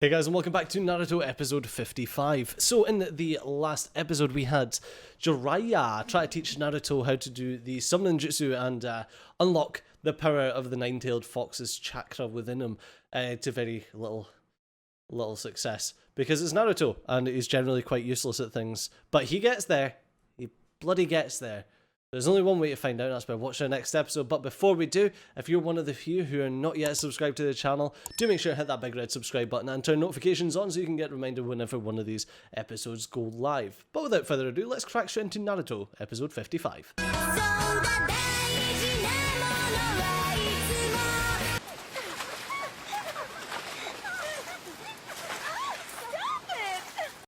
Hey guys, and welcome back to Naruto episode 55. So in the last episode we had Jiraiya try to teach Naruto how to do the summoning jutsu and unlock the power of the nine-tailed fox's chakra within him to very little success. Because it's Naruto and he's generally quite useless at things. But he gets there. He bloody gets there. There's only one way to find out, and that's by watching the next episode. But before we do, if you're one of the few who are not yet subscribed to the channel, do make sure to hit that big red subscribe button and turn notifications on so you can get reminded whenever one of these episodes go live. But without further ado, let's crack straight into Naruto, episode 55.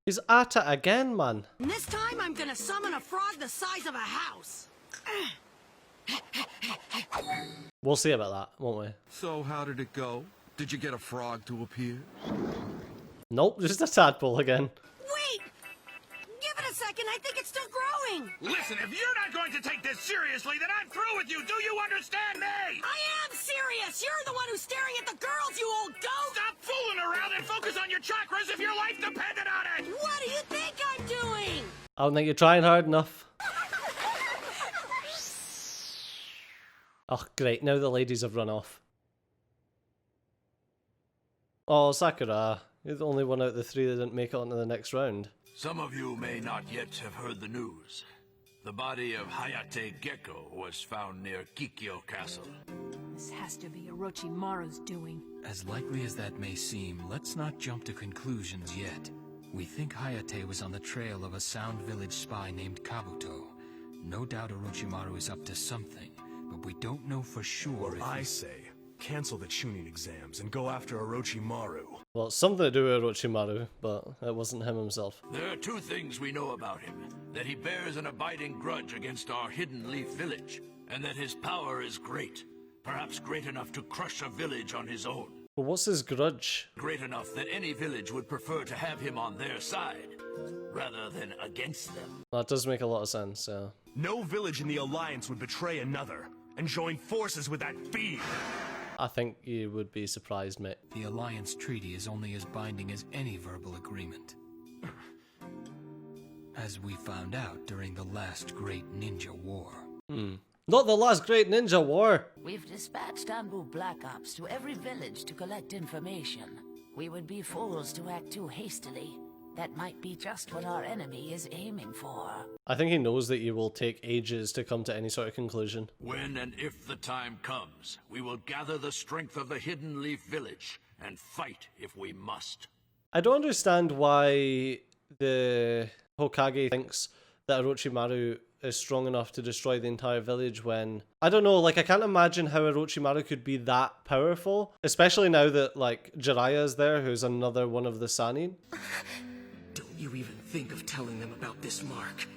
He's at it again, man. And this time I'm gonna summon a frog the size of a house. We'll see about that, won't we? So how did it go? Did you get a frog to appear? Nope, just a tadpole again. Wait! Give it a second, I think it's still growing! Listen, if you're not going to take this seriously, then I'm through with you. Do you understand me? I am serious! You're the one who's staring at the girls, you old goat! Stop fooling around and focus on your chakras if your life depended on it! What do you think I'm doing? I don't think you're trying hard enough. Oh, great. Now the ladies have run off. Oh, Sakura. You're the only one out of the three that didn't make it onto the next round. Some of you may not yet have heard the news. The body of Hayate Gecko was found near Kikyo Castle. This has to be Orochimaru's doing. As likely as that may seem, let's not jump to conclusions yet. We think Hayate was on the trail of a Sound Village spy named Kabuto. No doubt Orochimaru is up to something, but we don't know for sure if I say, cancel the Chunin exams and go after Orochimaru. Well, it's something to do with Orochimaru, but it wasn't him himself. There are two things we know about him. That he bears an abiding grudge against our Hidden Leaf Village, and that his power is great. Perhaps great enough to crush a village on his own. But what's his grudge? Great enough that any village would prefer to have him on their side, rather than against them. That does make a lot of sense, yeah. No village in the Alliance would betray another and join forces with that fiend. I think you would be surprised, mate. the Alliance Treaty is only as binding as any verbal agreement. As we found out during the last Great Ninja War. Not the last great ninja war! We've dispatched Anbu Black Ops to every village to collect information. We would be fools to act too hastily. That might be just what our enemy is aiming for. I think he knows that you will take ages to come to any sort of conclusion. When and if the time comes, we will gather the strength of the Hidden Leaf Village and fight if we must. I don't understand why the Hokage thinks that Orochimaru is strong enough to destroy the entire village when... I don't know, like, I can't imagine how Orochimaru could be that powerful. Especially now that, like, Jiraiya is there, who's another one of the Sannin. Don't you even think of telling them about this, Mark.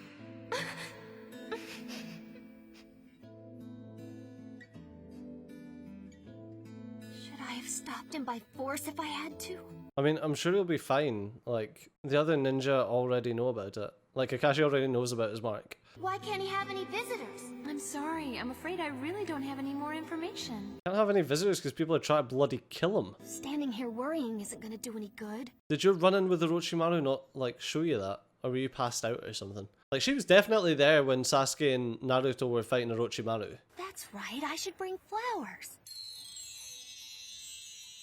Should I have stopped him by force if I had to? I mean, I'm sure he'll be fine. Like, the other ninja already know about it. Like, Kakashi already knows about his mark. Why can't he have any visitors? I'm sorry, I'm afraid I really don't have any more information. Can't have any visitors because people are trying to bloody kill him. Standing here worrying isn't gonna do any good. Did your run-in with Orochimaru not, like, show you that? Or were you passed out or something? Like, she was definitely there when Sasuke and Naruto were fighting Orochimaru. That's right, I should bring flowers.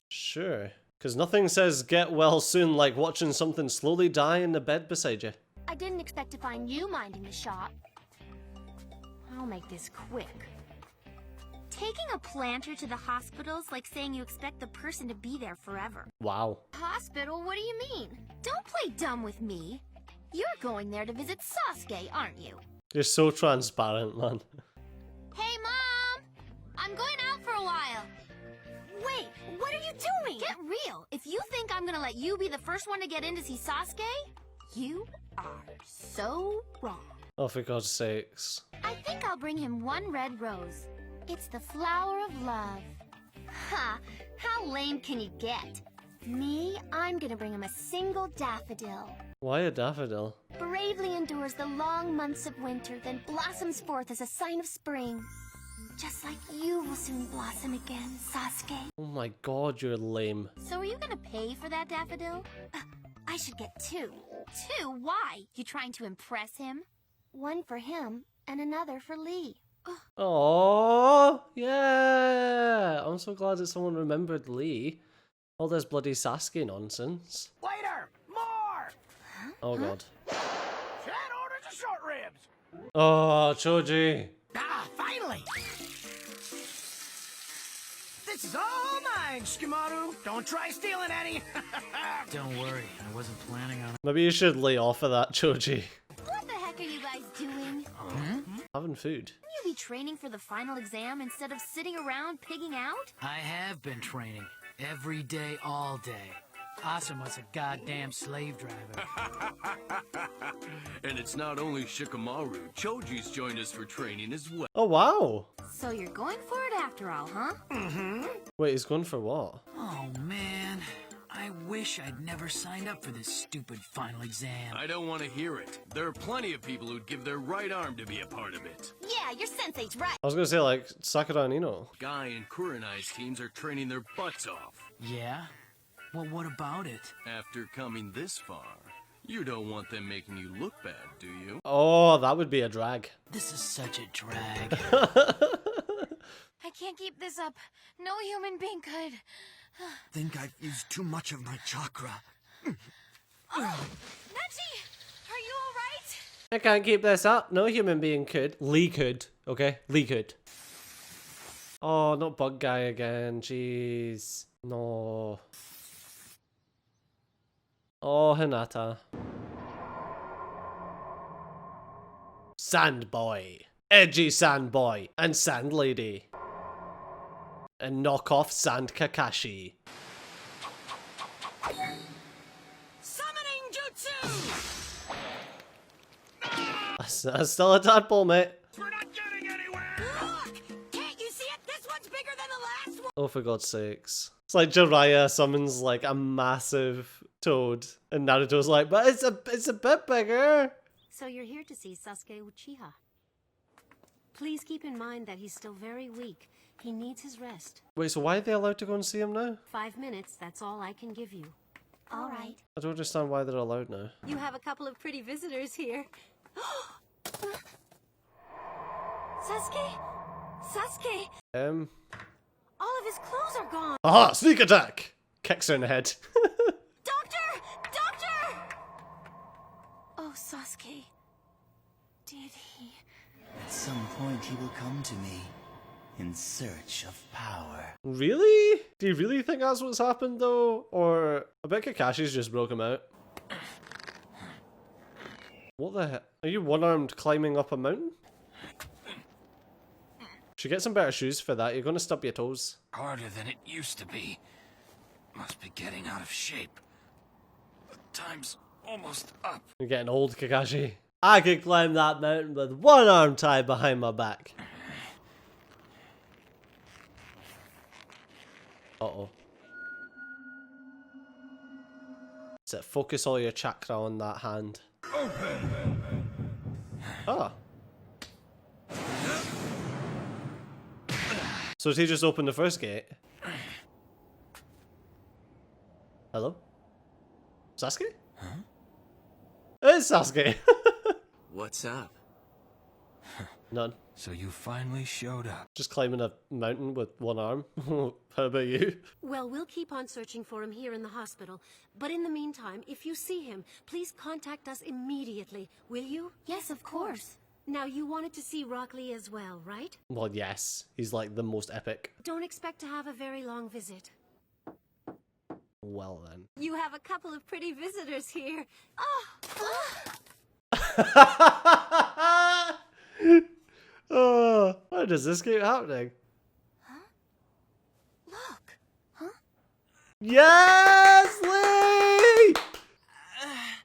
Sure. Because nothing says get well soon like watching something slowly die in the bed beside you. I didn't expect to find you minding the shop. I'll make this quick. Taking a planter to the hospital's like saying you expect the person to be there forever. Wow. Hospital? What do you mean? Don't play dumb with me. You're going there to visit Sasuke, aren't you? You're so transparent, man. Hey, Mom! I'm going out for a while. Wait, what are you doing? Get real. If you think I'm gonna let you be the first one to get in to see Sasuke, you are so wrong. Oh, for God's sakes. I think I'll bring him one red rose. It's the flower of love. Ha! How lame can you get? Me, I'm gonna bring him a single daffodil. Why a daffodil? Bravely endures the long months of winter, then blossoms forth as a sign of spring. Just like you will soon blossom again, Sasuke. Oh my god, you're lame. So are you gonna pay for that daffodil? I should get two. Two? Why? You trying to impress him? One for him and another for Lee. Oh, yeah. I'm so glad that someone remembered Lee. All this bloody Sasuke nonsense. Later! More! Oh god. Can't order the short ribs! Oh, Choji. Ah, finally! This is all mine, Shikamaru. Don't try stealing any. Don't worry, I wasn't planning on it. Maybe you should lay off of that, Choji. What the heck are you guys doing? Having food. Shouldn't you be training for the final exam instead of sitting around pigging out? I have been training. Every day, all day. Asuma's a goddamn slave driver. And it's not only Shikamaru. Choji's joined us for training as well. Oh, wow. So you're going for it after all, huh? Wait, he's going for what? Oh man, I wish I'd never signed up for this stupid final exam. I don't want to hear it. There are plenty of people who'd give their right arm to be a part of it. Yeah, your sensei's right. I was gonna say, like, Sakura and Ino. Guy and Kurenai's teams are training their butts off. Yeah? Well, what about it? After coming this far, you don't want them making you look bad, do you? Oh, that would be a drag. This is such a drag. I can't keep this up. No human being could. Think I've used too much of my chakra. Nachi! Are you alright? I can't keep this up. No human being could. Lee could. Okay? Lee could. Oh, not Bug Guy again. Jeez. No. Oh, Hinata. Sand Boy. Edgy Sand Boy. And Sand Lady. And knockoff Sand Kakashi. Summoning jutsu! That's still a tadpole, mate. We're not getting anywhere! Look! Can't you see it? This one's bigger than the last one! Oh, for God's sakes. It's like Jiraiya summons like a massive toad. And Naruto's like, but it's a bit bigger. So you're here to see Sasuke Uchiha. Please keep in mind that he's still very weak. He needs his rest. Wait, so why are they allowed to go and see him now? 5 minutes, that's all I can give you. All right. I don't understand why they're allowed now. You have a couple of pretty visitors here. Sasuke? Sasuke! All of his clothes are gone! Aha! Sneak attack! Kicks her in the head. Doctor! Doctor! Oh, Sasuke. Did he? At some point he will come to me, in search of power. Really? Do you really think that's what's happened though? Or I bet Kakashi's just broke him out. What the heck? Are you one-armed climbing up a mountain? Should get some better shoes for that. You're gonna stub your toes. Harder than it used to be. Must be getting out of shape. The time's almost up. You're getting old, Kakashi. I could climb that mountain with one arm tied behind my back. Uh-oh. So focus all your chakra on that hand. Ah. So did he just open the first gate? Hello? Sasuke? Huh? It's Sasuke. What's up? None. So you finally showed up. Just climbing a mountain with one arm. How about you? Well, we'll keep on searching for him here in the hospital. But in the meantime, if you see him, please contact us immediately, will you? Yes, of course. Now, you wanted to see Rock Lee as well, right? Well, yes. He's like the most epic. Don't expect to have a very long visit. Well then. You have a couple of pretty visitors here. Oh, why does this keep happening? Look. Huh? Yes, Lee!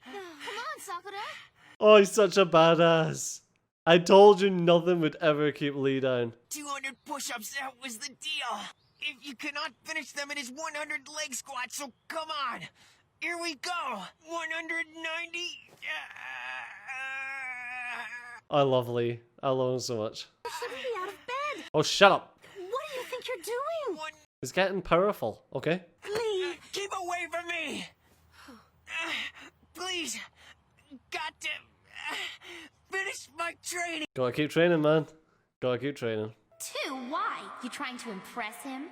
Come on, Sakura. Oh, he's such a badass. I told you nothing would ever keep Lee down. 200 push-ups, that was the deal. If you cannot finish them, it is 100 leg squats, so come on. Here we go. 190. I love Lee. I love him so much. You shouldn't be out of bed. Oh, shut up. What do you think you're doing? It's getting powerful, okay? Lee, keep away from me! Please, got to finish my training. Gotta keep training, man. Gotta keep training. 2, why? You trying to impress him?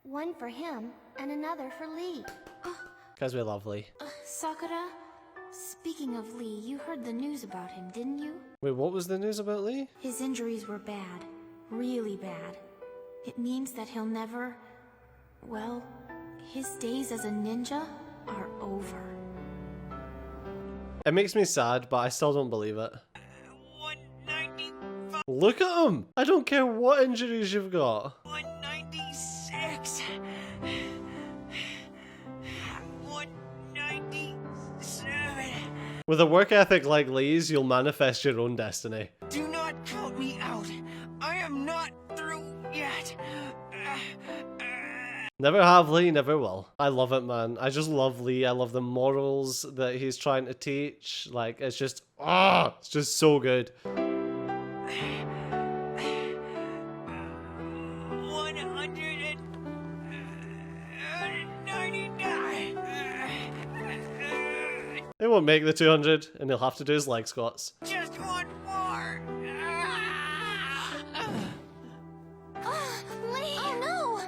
1 for him, and another for Lee. Because we love Lee. Sakura, speaking of Lee, you heard the news about him, didn't you? Wait, what was the news about Lee? His injuries were bad. Really bad. It means that he'll never... Well, his days as a ninja are over. It makes me sad, but I still don't believe it. 195. Look at him! I don't care what injuries you've got. 196. 197. With a work ethic like Lee's, you'll manifest your own destiny. Do not count me out. I am not through yet. Never have Lee, never will. I love it, man. I just love Lee. I love the morals that he's trying to teach. Like, it's just, it's just so good. 199. He won't make the 200, and he'll have to do his leg squats. Just one more. Lee! Oh no!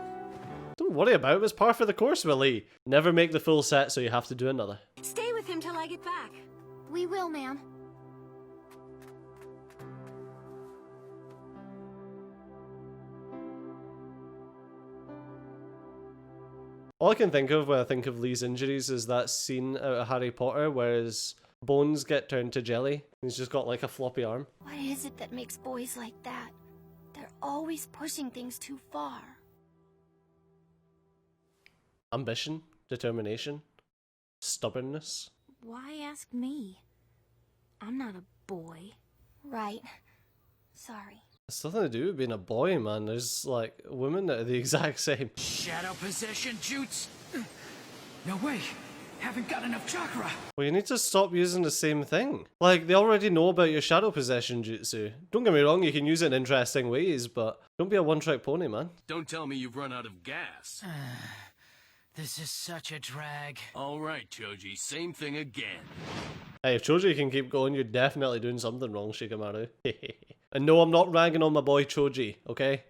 Don't worry about it. It's par for the course with Lee. Never make the full set, so you have to do another. Stay with him till I get back. We will, ma'am. All I can think of when I think of Lee's injuries is that scene out of Harry Potter where his bones get turned to jelly. He's just got like a floppy arm. What is it that makes boys like that? They're always pushing things too far. Ambition, determination, stubbornness. Why ask me? I'm not a boy. Right. Sorry. It's nothing to do with being a boy, man. There's like women that are the exact same. Shadow possession jutsu. No way. Haven't got enough chakra. Well, you need to stop using the same thing. Like, they already know about your shadow possession jutsu. Don't get me wrong, you can use it in interesting ways, but don't be a one-trick pony, man. Don't tell me you've run out of gas. This is such a drag. All right, Choji, same thing again. Hey, if Choji can keep going, you're definitely doing something wrong, Shikamaru. And no, I'm not ragging on my boy Choji, okay?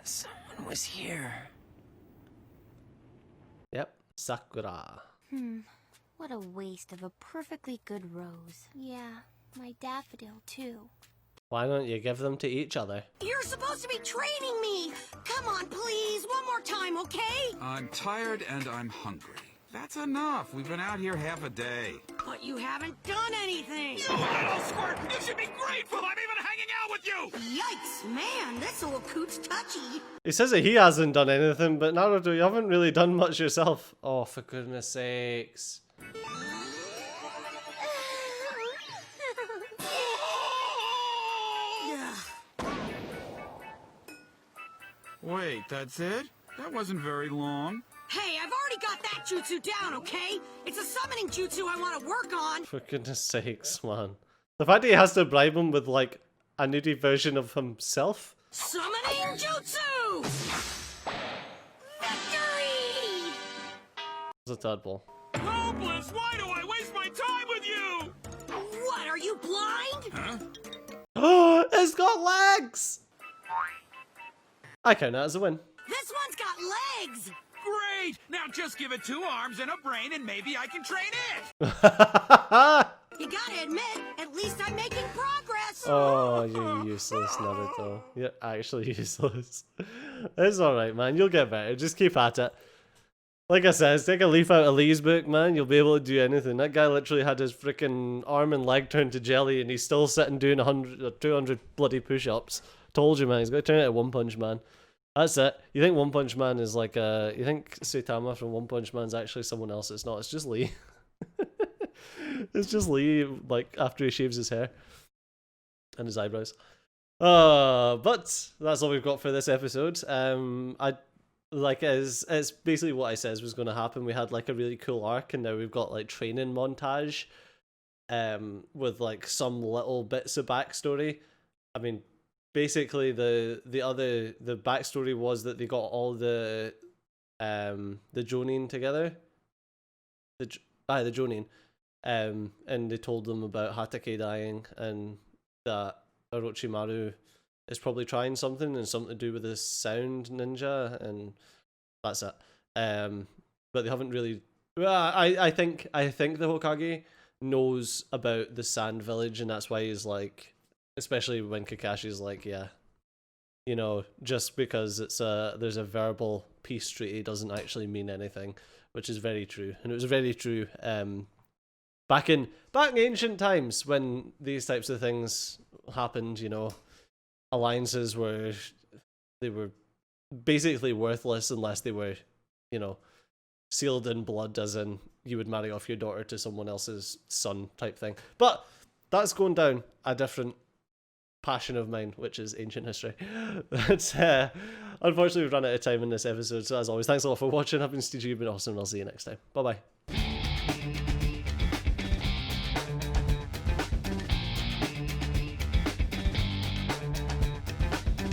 Someone was here. Yep, Sakura. What a waste of a perfectly good rose. Yeah, my daffodil too. Why don't you give them to each other? You're supposed to be training me! Come on, please, one more time, okay? I'm tired and I'm hungry. That's enough. We've been out here half a day. But you haven't done anything! You little squirt! You should be grateful I'm even hanging out with you! Yikes, man, this little coot's touchy. He says that he hasn't done anything, but Naruto, you haven't really done much yourself. Oh, for goodness sakes. Wait, that's it? That wasn't very long. Hey, I've already got that jutsu down, okay? It's a summoning jutsu I want to work on. For goodness sakes, man. The fact that he has to bribe him with, like, a nudie version of himself? Summoning jutsu! Victory! It's a tadpole. Hopeless! Why do I waste my time with you? What, are you blind? Huh? Oh, it's got legs! I count that as a win. This one's got legs! Great! Now just give it 2 arms and a brain and maybe I can train it! You gotta admit, at least I'm making progress! Oh, you're useless, Naruto. You're actually useless. It's alright, man. You'll get better. Just keep at it. Like I said, take a leaf out of Lee's book, man. You'll be able to do anything. That guy literally had his freaking arm and leg turned to jelly and he's still sitting doing 100 or 200 bloody push-ups. Told you, man. He's got to turn it into One Punch Man. That's it. You think One Punch Man is like you think Saitama from One Punch Man's actually someone else? It's not. It's just Lee. It's just Lee, like, after he shaves his hair. And his eyebrows. But that's all we've got for this episode. It's basically what I said was going to happen. We had like a really cool arc, and now we've got like training montage. with like some little bits of backstory. I mean, basically the backstory was that they got all the Jonin together, the Jonin, and they told them about Hatake dying and that Orochimaru is probably trying something and something to do with the sound ninja, and that's it. But they haven't really. Well, I think the Hokage knows about the Sand Village, and that's why he's like, especially when Kakashi's like, yeah, you know, just because there's a verbal peace treaty doesn't actually mean anything, which is very true, and it was very true. Back in ancient times when these types of things happened, you know, alliances were basically worthless unless they were, you know, sealed in blood, as in you would marry off your daughter to someone else's son type thing. But that's going down a different passion of mine, which is ancient history. But unfortunately we've run out of time in this episode, so as always, thanks a lot for watching. I've been Steve, you've been awesome, and I'll see you next time. Bye bye.